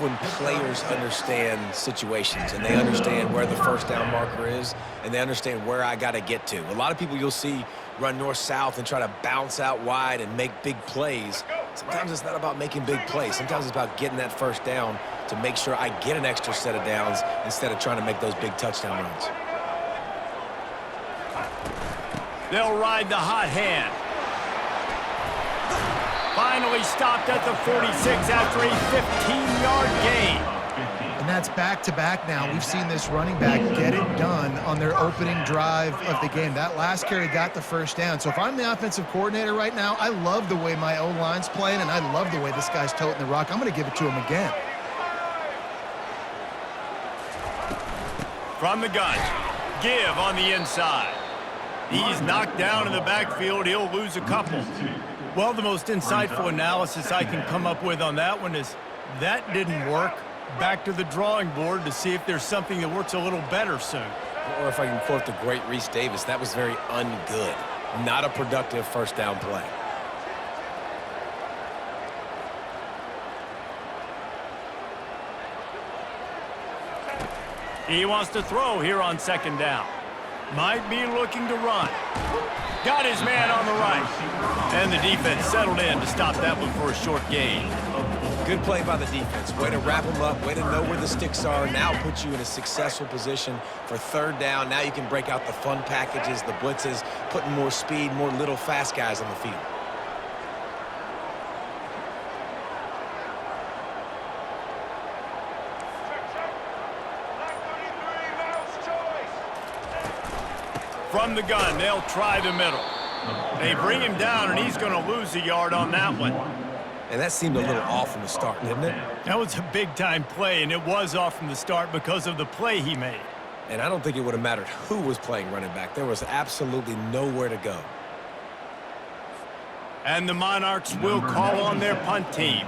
when players understand situations and they understand where the first down marker is and they understand where I got to get to. A lot of people you'll see run north-south and try to bounce out wide and make big plays. Sometimes it's not about making big plays. Sometimes it's about getting that first down to make sure I get an extra set of downs instead of trying to make those big touchdown runs. They'll ride the hot hand. Finally stopped at the 46 after a 15-yard gain. And that's back-to-back now. We've seen this running back get it done on their opening drive of the game. That last carry got the first down. So if I'm the offensive coordinator right now, I love the way my O-line's playing, and I love the way this guy's toting the rock. I'm going to give it to him again. From the gun, give on the inside. He's knocked down in the backfield. He'll lose a couple. Well, the most insightful analysis I can come up with on that one is that didn't work. Back to the drawing board to see if there's something that works a little better soon. Or if I can quote the great Reese Davis, that was very ungood. Not a productive first down play. He wants to throw here on second down. Might be looking to run. Got his man on the right. And the defense settled in to stop that one for a short gain. Good play by the defense. Way to wrap them up. Way to know where the sticks are. Now put you in a successful position for third down. Now you can break out the fun packages, the blitzes, putting more speed, more little fast guys on the field. From the gun, they'll try the middle. They bring him down, and he's going to lose a yard on that one. And that seemed a little off from the start, didn't it? That was a big-time play, and it was off from the start because of the play he made. And I don't think it would have mattered who was playing running back. There was absolutely nowhere to go. And the Monarchs will call on their punt team.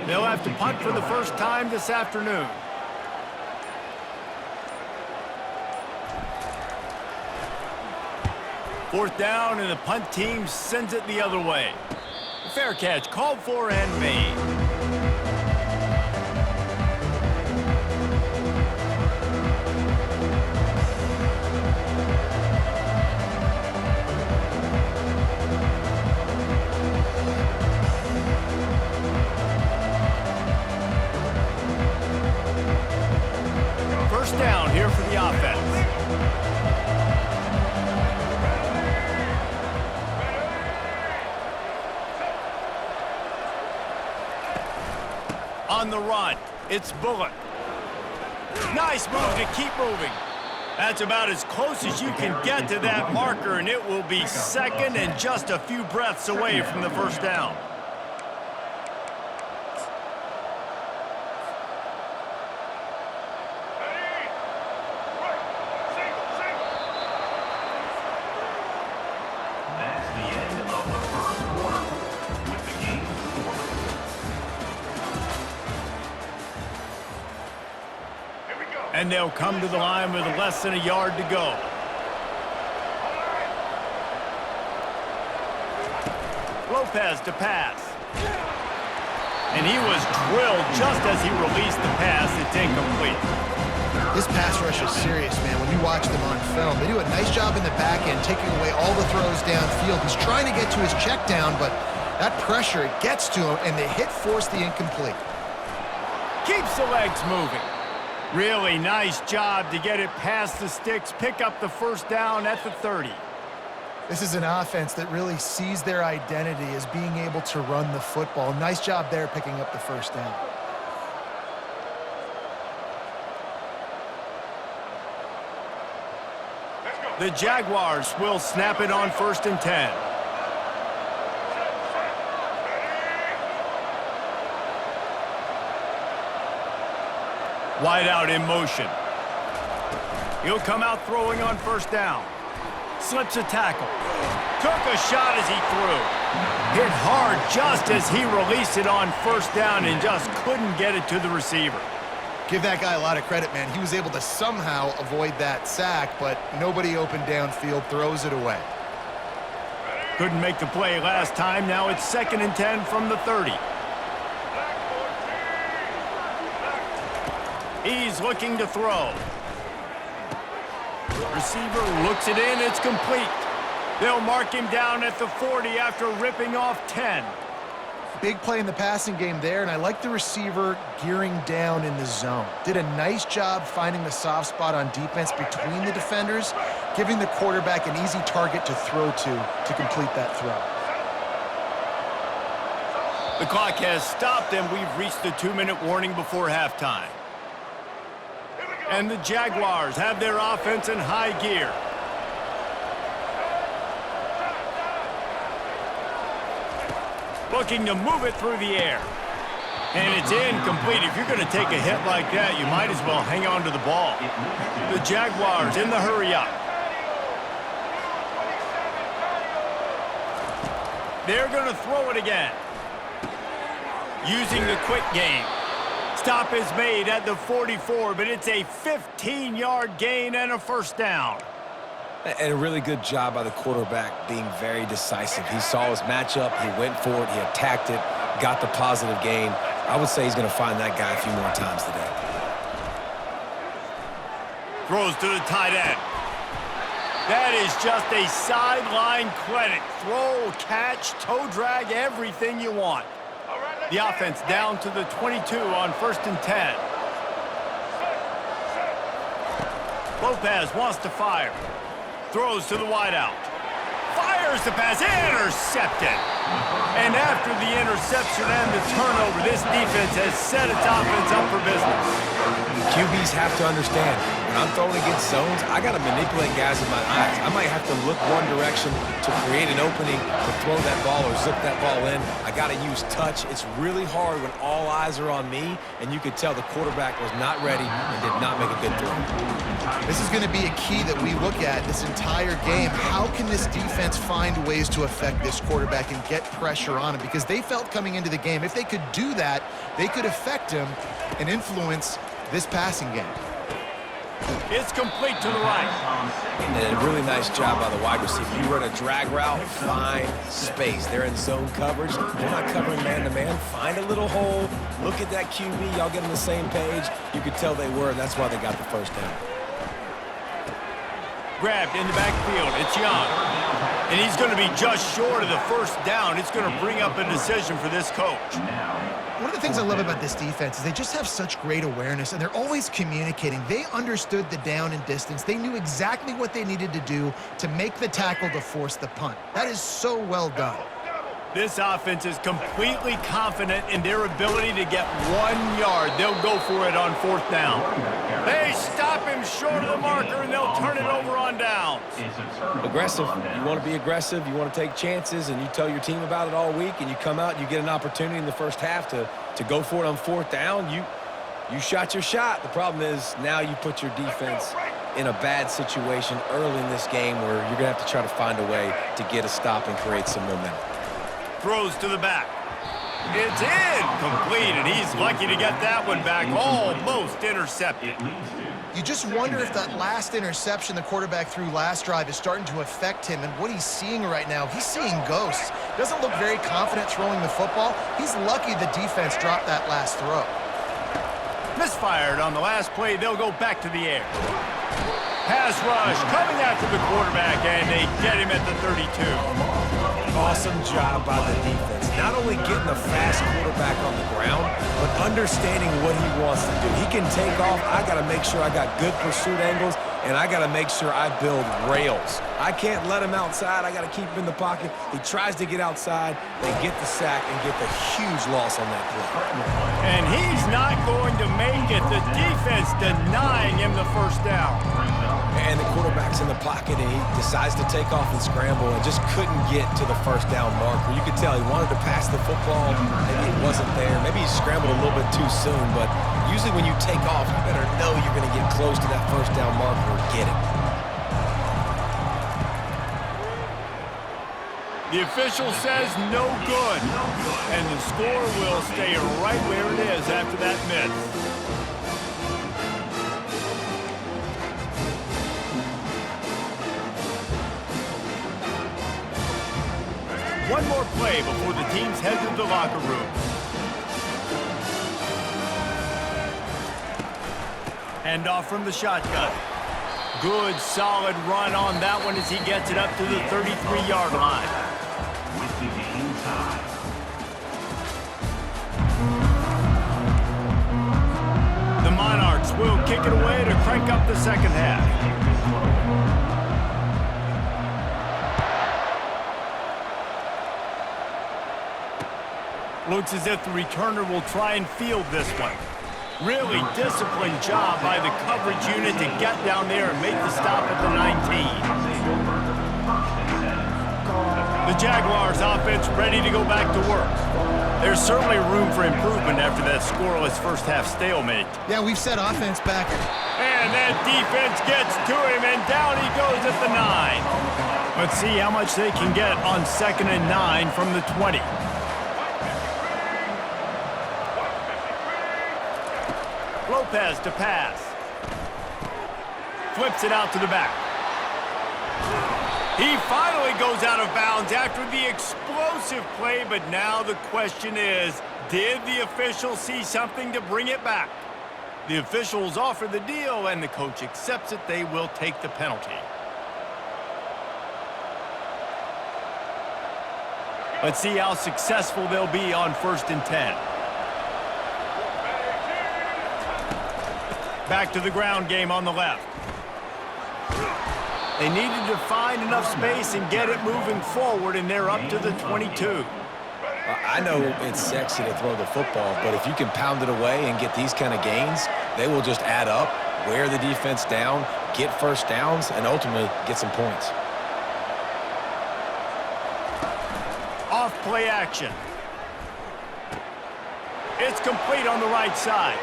They'll have to punt for the first time this afternoon. Fourth down, and the punt team sends it the other way. Fair catch called for and made. First down here for the offense. On the run, it's Bullock. Nice move to keep moving. That's about as close as you can get to that marker, and it will be second and just a few breaths away from the first down. And they'll come to the line with less than a yard to go. Lopez to pass. And he was drilled just as he released the pass. It's incomplete. This pass rush is serious, man. When you watch them on film, they do a nice job in the back end, taking away all the throws downfield. He's trying to get to his check down, but that pressure, it gets to him, and the hit forced the incomplete. Keeps the legs moving. Really nice job to get it past the sticks, pick up the first down at the 30. This is an offense that really sees their identity as being able to run the football. Nice job there picking up the first down. The Jaguars will snap it on 1st and 10. Wide out in motion. He'll come out throwing on first down. Slips a tackle. Took a shot as he threw. Hit hard just as he released it on first down and just couldn't get it to the receiver. Give that guy a lot of credit, man. He was able to somehow avoid that sack, but nobody open downfield, throws it away. Couldn't make the play last time. Now it's 2nd and 10 from the 30. He's looking to throw. Receiver looks it in. It's complete. They'll mark him down at the 40 after ripping off 10. Big play in the passing game there, and I like the receiver gearing down in the zone. Did a nice job finding the soft spot on defense between the defenders, giving the quarterback an easy target to throw to complete that throw. The clock has stopped, and we've reached the 2-minute warning before halftime. And the Jaguars have their offense in high gear. Looking to move it through the air. And it's incomplete. If you're going to take a hit like that, you might as well hang on to the ball. The Jaguars in the hurry up. They're going to throw it again. Using the quick game. Stop is made at the 44, but it's a 15-yard gain and a first down. And a really good job by the quarterback being very decisive. He saw his matchup, he went for it, he attacked it, got the positive gain. I would say he's going to find that guy a few more times today. Throws to the tight end. That is just a sideline credit. Throw, catch, toe drag, everything you want. The offense down to the 22 on 1st and 10. Lopez wants to fire. Throws to the wideout. Fires the pass. Intercepted. And after the interception and the turnover, this defense has set its offense up for business. QBs have to understand, when I'm throwing against zones, I got to manipulate guys with my eyes. I might have to look one direction to create an opening to throw that ball or zip that ball in. I got to use touch. It's really hard when all eyes are on me, and you could tell the quarterback was not ready and did not make a good throw. This is going to be a key that we look at this entire game. How can this defense find ways to affect this quarterback and get pressure on him? Because they felt coming into the game, if they could do that, they could affect him and influence this passing game. It's complete to the right. And a really nice job by the wide receiver. You run a drag route, find space. They're in zone coverage. They're not covering man-to-man. Find a little hole. Look at that QB. Y'all get on the same page. You could tell they were, and that's why they got the first down. Grabbed in the backfield. It's Young. And he's going to be just short of the first down. It's going to bring up a decision for this coach. One of the things I love about this defense is they just have such great awareness, and they're always communicating. They understood the down and distance. They knew exactly what they needed to do to make the tackle to force the punt. That is so well done. This offense is completely confident in their ability to get 1 yard. They'll go for it on 4th down. They stop him short of the marker, and they'll turn it over on downs. Aggressive. You want to be aggressive. You want to take chances, and you tell your team about it all week, and you come out and you get an opportunity in the first half to go for it on 4th down. You shot your shot. The problem is now you put your defense in a bad situation early in this game where you're going to have to try to find a way to get a stop and create some momentum. Throws to the back. It's incomplete, and he's lucky to get that one back. Almost intercepted. You just wonder if that last interception the quarterback threw last drive is starting to affect him and what he's seeing right now. He's seeing ghosts. Doesn't look very confident throwing the football. He's lucky the defense dropped that last throw. Misfired on the last play. They'll go back to the air. Pass rush coming after the quarterback, and they get him at the 32. Awesome job by the defense. Not only getting a fast quarterback on the ground, but understanding what he wants to do. He can take off. I got to make sure I got good pursuit angles, and I got to make sure I build rails. I can't let him outside. I got to keep him in the pocket. He tries to get outside. They get the sack and get the huge loss on that play. And he's not going to make it. The defense denying him the first down. And the quarterback's in the pocket, and he decides to take off and scramble and just couldn't get to the first down marker. You could tell he wanted to pass the football. Maybe it wasn't there. Maybe he scrambled a little bit too soon. But usually when you take off, you better know you're going to get close to that first down marker or get it. The official says no good. And the score will stay right where it is after that miss. One more play before the teams head to the locker room. Hand off from the shotgun. Good, solid run on that one as he gets it up to the 33-yard line. With the game tie. The Monarchs will kick it away to crank up the second half. Looks as if the returner will try and field this one. Really disciplined job by the coverage unit to get down there and make the stop at the 19. The Jaguars offense ready to go back to work. There's certainly room for improvement after that scoreless first half stalemate. Yeah, we've set offense back. And that defense gets to him, and down he goes at the 9. Let's see how much they can get on 2nd and 9 from the 20. Lopez to pass. Flips it out to the back. He finally goes out of bounds after the explosive play, but now the question is, did the official see something to bring it back? The officials offer the deal, and the coach accepts it. They will take the penalty. Let's see how successful they'll be on 1st and 10. Back to the ground game on the left. They needed to find enough space and get it moving forward, and they're up to the 22. I know it's sexy to throw the football, but if you can pound it away and get these kind of gains, they will just add up, wear the defense down, get first downs, and ultimately get some points. Off play action. It's complete on the right side.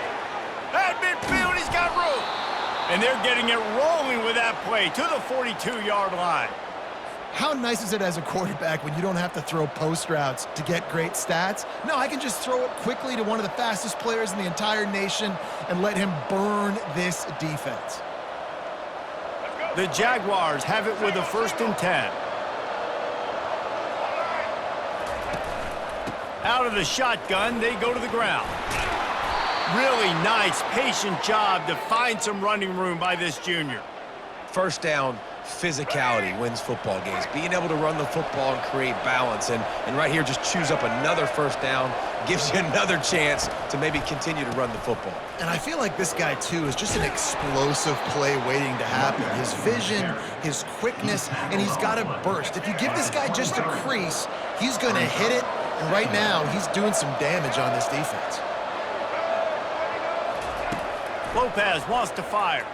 At midfield, he's got room. And they're getting it rolling with that play to the 42-yard line. How nice is it as a quarterback when you don't have to throw post routes to get great stats? No, I can just throw it quickly to one of the fastest players in the entire nation and let him burn this defense. The Jaguars have it with a 1st and 10. Out of the shotgun, they go to the ground. Really nice, patient job to find some running room by this junior. First down, physicality wins football games. Being able to run the football and create balance. And right here, just choose up another first down, gives you another chance to maybe continue to run the football. And I feel like this guy, too, is just an explosive play waiting to happen. His vision, his quickness, and he's got a burst. If you give this guy just a crease, he's going to hit it. And right now, he's doing some damage on this defense. Lopez wants to fire.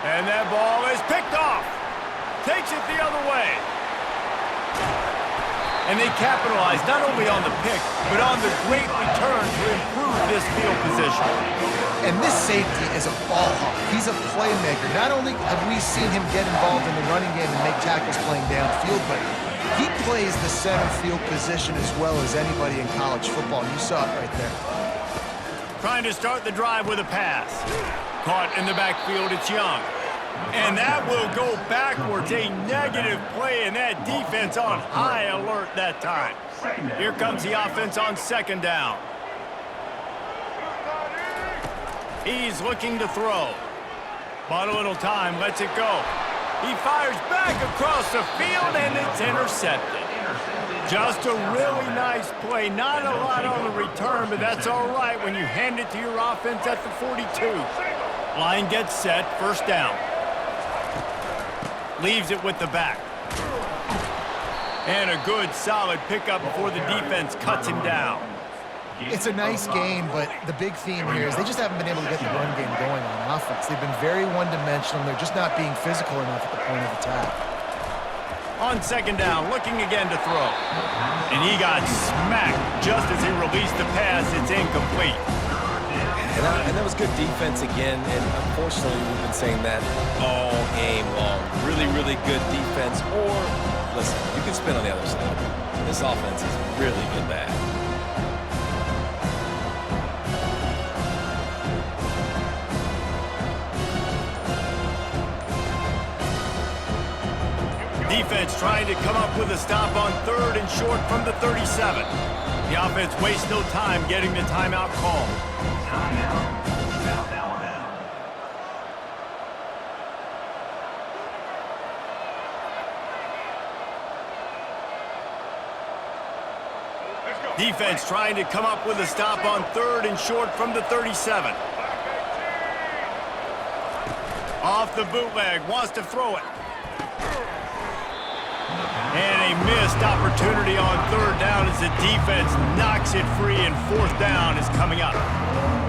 And that ball is picked off. Takes it the other way. And they capitalize not only on the pick, but on the great return to improve this field position. And this safety is a ball hawk. He's a playmaker. Not only have we seen him get involved in the running game and make tackles playing downfield, but he plays the center field position as well as anybody in college football. You saw it right there. Trying to start the drive with a pass. Caught in the backfield, it's Young. And that will go backwards, a negative play, and that defense on high alert that time. Here comes the offense on 2nd down. He's looking to throw. Bought a little time, lets it go. He fires back across the field, and it's intercepted. Just a really nice play. Not a lot on the return, but that's all right when you hand it to your offense at the 42. Line gets set, 1st down. Leaves it with the back. And a good, solid pickup before the defense cuts him down. It's a nice game, but the big theme here is they just haven't been able to get the run game going on offense. They've been very one-dimensional. They're just not being physical enough at the point of attack. On 2nd down, looking again to throw. And he got smacked just as he released the pass. It's incomplete. And that was good defense again, and unfortunately we've been saying that all game long. Really, really good defense, or, listen, you can spin on the other side. This offense has really been bad. Defense trying to come up with a stop on 3rd and short from the 37. The offense wastes no time getting the timeout called. Timeout. Defense trying to come up with a stop on 3rd and short from the 37. Off the bootleg, wants to throw it. And a missed opportunity on 3rd down as the defense knocks it free, and 4th down is coming up.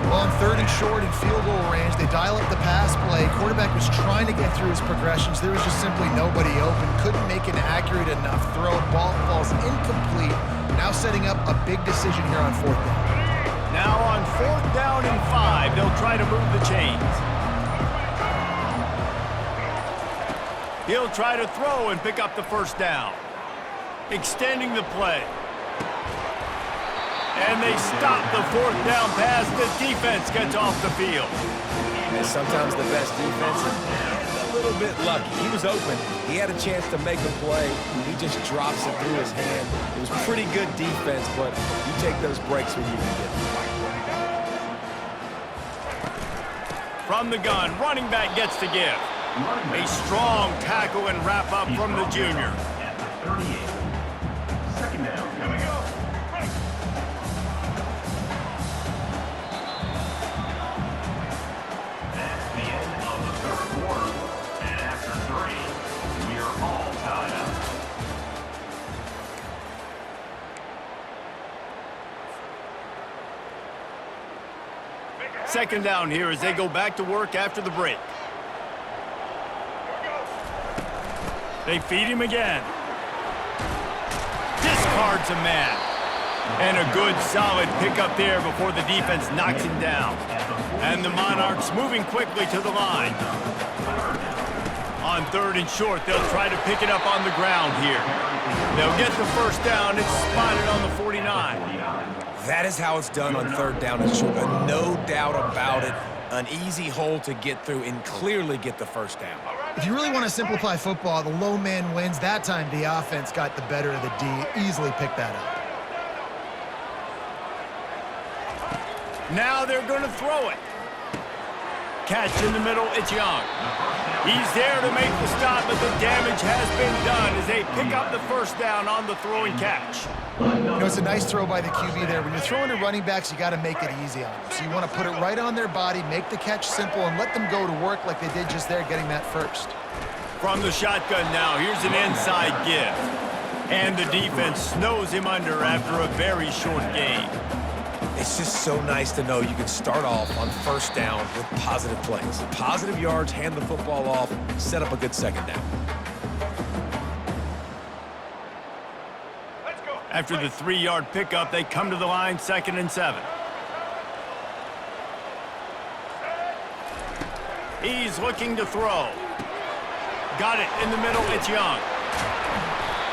Well, on 3rd and short in field goal range, they dial up the pass play. Quarterback was trying to get through his progressions. There was just simply nobody open. Couldn't make an accurate enough throw. Ball falls incomplete. Now setting up a big decision here on 4th down. Now on 4th down and 5, they'll try to move the chains. He'll try to throw and pick up the 1st down. Extending the play. And they stop the 4th down pass. The defense gets off the field. And sometimes the best defense is a little bit lucky. He was open. He had a chance to make a play. He just drops it through his hand. It was pretty good defense, but you take those breaks when you can get them. From the gun, running back gets to give. A strong tackle and wrap up from the junior. At the 38. 2nd down. Here we go. That's the end of the 3rd quarter. And after 3, we are all tied up. Second down here as they go back to work after the break. They feed him again. Discards a man. And a good, solid pickup there before the defense knocks him down. And the Monarchs moving quickly to the line. On 3rd and short, they'll try to pick it up on the ground here. They'll get the 1st down. It's spotted on the 49. That is how it's done on 3rd down and short. No doubt about it. An easy hole to get through and clearly get the 1st down. If you really want to simplify football, the low man wins. That time, the offense got the better of the D. Easily picked that up. Now they're going to throw it. Catch in the middle, it's Young. He's there to make the stop, but the damage has been done as they pick up the 1st down on the throwing catch. You know, it's a nice throw by the QB there. When you're throwing to running backs, you got to make it easy on them. So you want to put it right on their body, make the catch simple, and let them go to work like they did just there, getting that 1st. From the shotgun now, here's an inside give. And the defense snows him under after a very short gain. It's just so nice to know you can start off on 1st down with positive plays. Positive yards, hand the football off, set up a good 2nd down. After the 3-yard pickup, they come to the line, 2nd and 7. He's looking to throw. Got it in the middle, it's Young.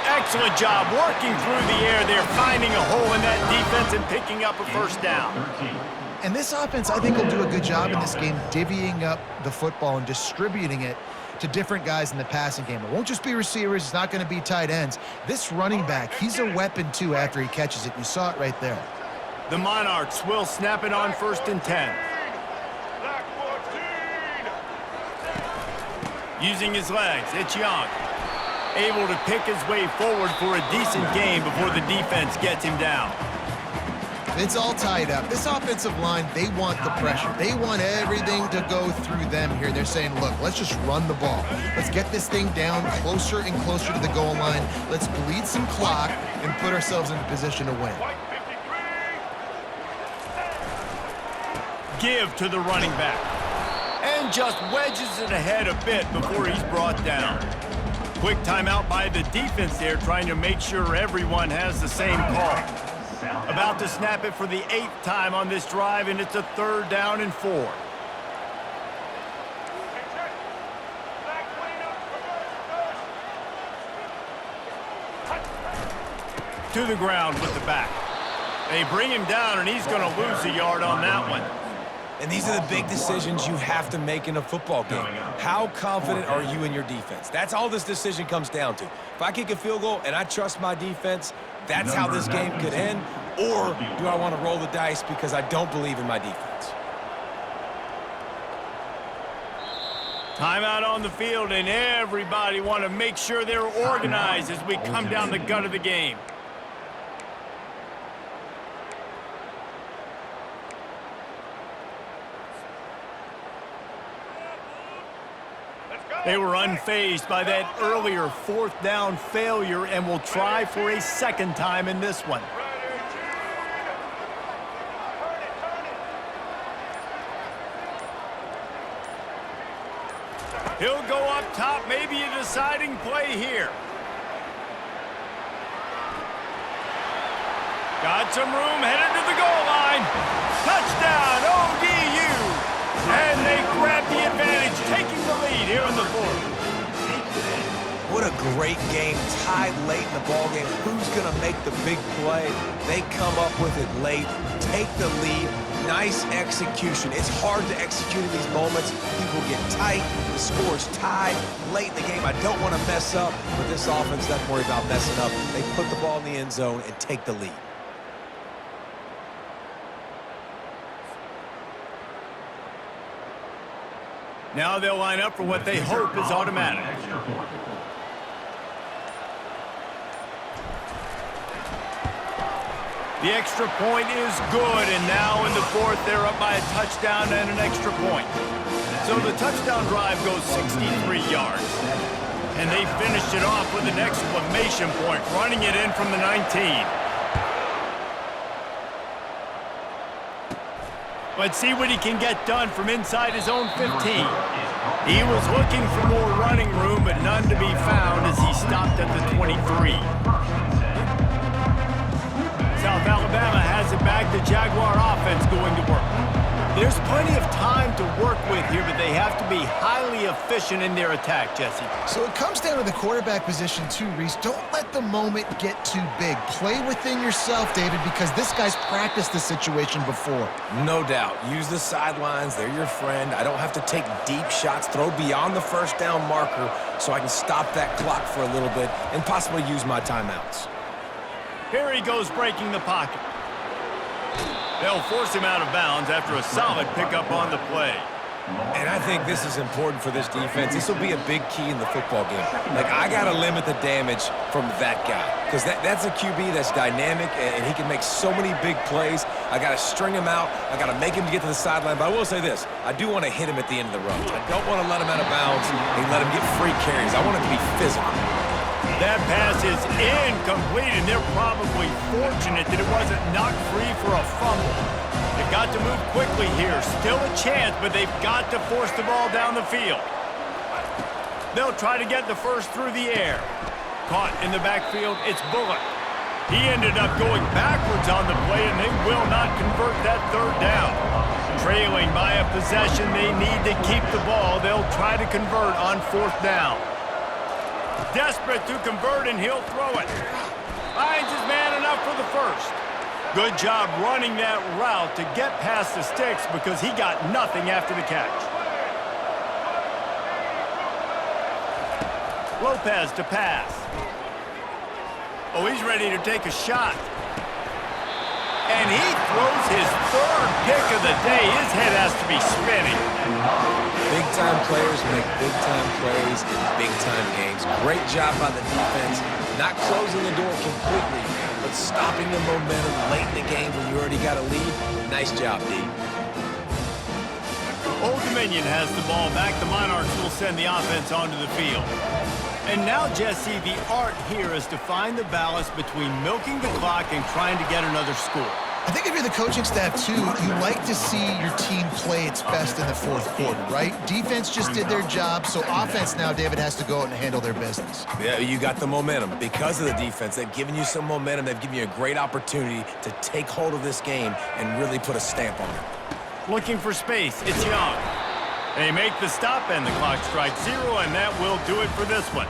Excellent job working through the air there, finding a hole in that defense and picking up a 1st down. And this offense, I think, will do a good job in this game divvying up the football and distributing it to different guys in the passing game. It won't just be receivers. It's not going to be tight ends. This running back, he's a weapon, too, after he catches it. You saw it right there. The Monarchs will snap it on 1st and 10. Using his legs, it's Young. Able to pick his way forward for a decent gain before the defense gets him down. It's all tied up. This offensive line, they want the pressure. They want everything to go through them here. They're saying, look, let's just run the ball. Let's get this thing down closer and closer to the goal line. Let's bleed some clock and put ourselves in a position to win. Give to the running back. And just wedges it ahead a bit before he's brought down. Quick timeout by the defense there, trying to make sure everyone has the same call. About to snap it for the 8th time on this drive, and it's a 3rd down and 4. To the ground with the back. They bring him down, and he's going to lose a yard on that one. And these are the big decisions you have to make in a football game. How confident are you in your defense? That's all this decision comes down to. If I kick a field goal and I trust my defense, that's how this game could end. Or do I want to roll the dice because I don't believe in my defense? Timeout on the field, and everybody want to make sure they're organized as we come down the gut of the game. They were unfazed by that earlier fourth down failure and will try for a second time in this one. He'll go up top, maybe a deciding play here. Got some room, headed to the goal line. Touchdown, ODU! And they grab the advantage, taking the lead here in the fourth. What a great game, tied late in the ballgame. Who's going to make the big play? They come up with it late, take the lead. Nice execution. It's hard to execute in these moments. People get tight. The score's tied late in the game. I don't want to mess up, but this offense doesn't worry about messing up. They put the ball in the end zone and take the lead. Now they'll line up for what they hope is automatic. The extra point is good, and now in the fourth, they're up by a touchdown and an extra point. So the touchdown drive goes 63 yards. And they finished it off with an exclamation point, running it in from the 19. Let's see what he can get done from inside his own 15. He was looking for more running room, but none to be found as he stopped at the 23. South Alabama has it back. The Jaguar offense going to work. There's plenty of time to work with here, but they have to be highly efficient in their attack, Jesse. So it comes down to the quarterback position too, Reese. Don't let the moment get too big. Play within yourself, David, because this guy's practiced this situation before. No doubt. Use the sidelines. They're your friend. I don't have to take deep shots, throw beyond the first down marker so I can stop that clock for a little bit and possibly use my timeouts. Here he goes breaking the pocket. They'll force him out of bounds after a solid pickup on the play. And I think this is important for this defense. This will be a big key in the football game. Like, I got to limit the damage from that guy because that's a QB that's dynamic, and he can make so many big plays. I got to string him out. I got to make him get to the sideline. But I will say this. I do want to hit him at the end of the road. I don't want to let him out of bounds and let him get free carries. I want him to be physical. That pass is incomplete, and they're probably fortunate that it wasn't knocked free for a fumble. They've got to move quickly here. Still a chance, but they've got to force the ball down the field. They'll try to get the first through the air. Caught in the backfield, it's Bullock. He ended up going backwards on the play, and they will not convert that third down. Trailing by a possession, they need to keep the ball. They'll try to convert on fourth down. Desperate to convert, and he'll throw it. Finds his man enough for the first. Good job running that route to get past the sticks because he got nothing after the catch. Lopez to pass. Oh, he's ready to take a shot. And he throws his third pick of the day. His head has to be spinning. Big-time players make big-time plays in big-time games. Great job by the defense. Not closing the door completely, but stopping the momentum late in the game when you already got a lead. Nice job, D. Old Dominion has the ball back. The Monarchs will send the offense onto the field. And now, Jesse, the art here is to find the balance between milking the clock and trying to get another score. I think if you're the coaching staff, too, you like to see your team play its best in the fourth quarter, right? Defense just did their job, so offense now, David, has to go out and handle their business. Yeah, you got the momentum. Because of the defense, they've given you some momentum. They've given you a great opportunity to take hold of this game and really put a stamp on it. Looking for space. It's Young. They make the stop, and the clock strikes 0, and that will do it for this one.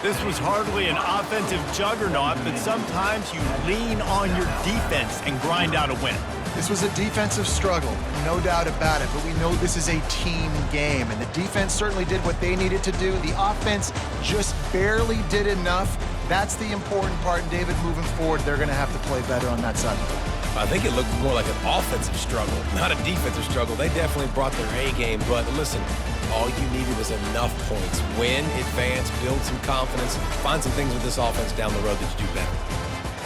This was hardly an offensive juggernaut, but sometimes you lean on your defense and grind out a win. This was a defensive struggle, no doubt about it, but we know this is a team game, and the defense certainly did what they needed to do. The offense just barely did enough. That's the important part, and David, moving forward, they're going to have to play better on that side. I think it looked more like an offensive struggle, not a defensive struggle. They definitely brought their A game, but listen, all you needed was enough points. Win, advance, build some confidence, find some things with this offense down the road that you do better.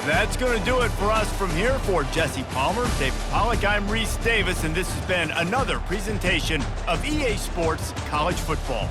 That's going to do it for us from here. For Jesse Palmer, David Pollack, I'm Reese Davis, and this has been another presentation of EA Sports College Football.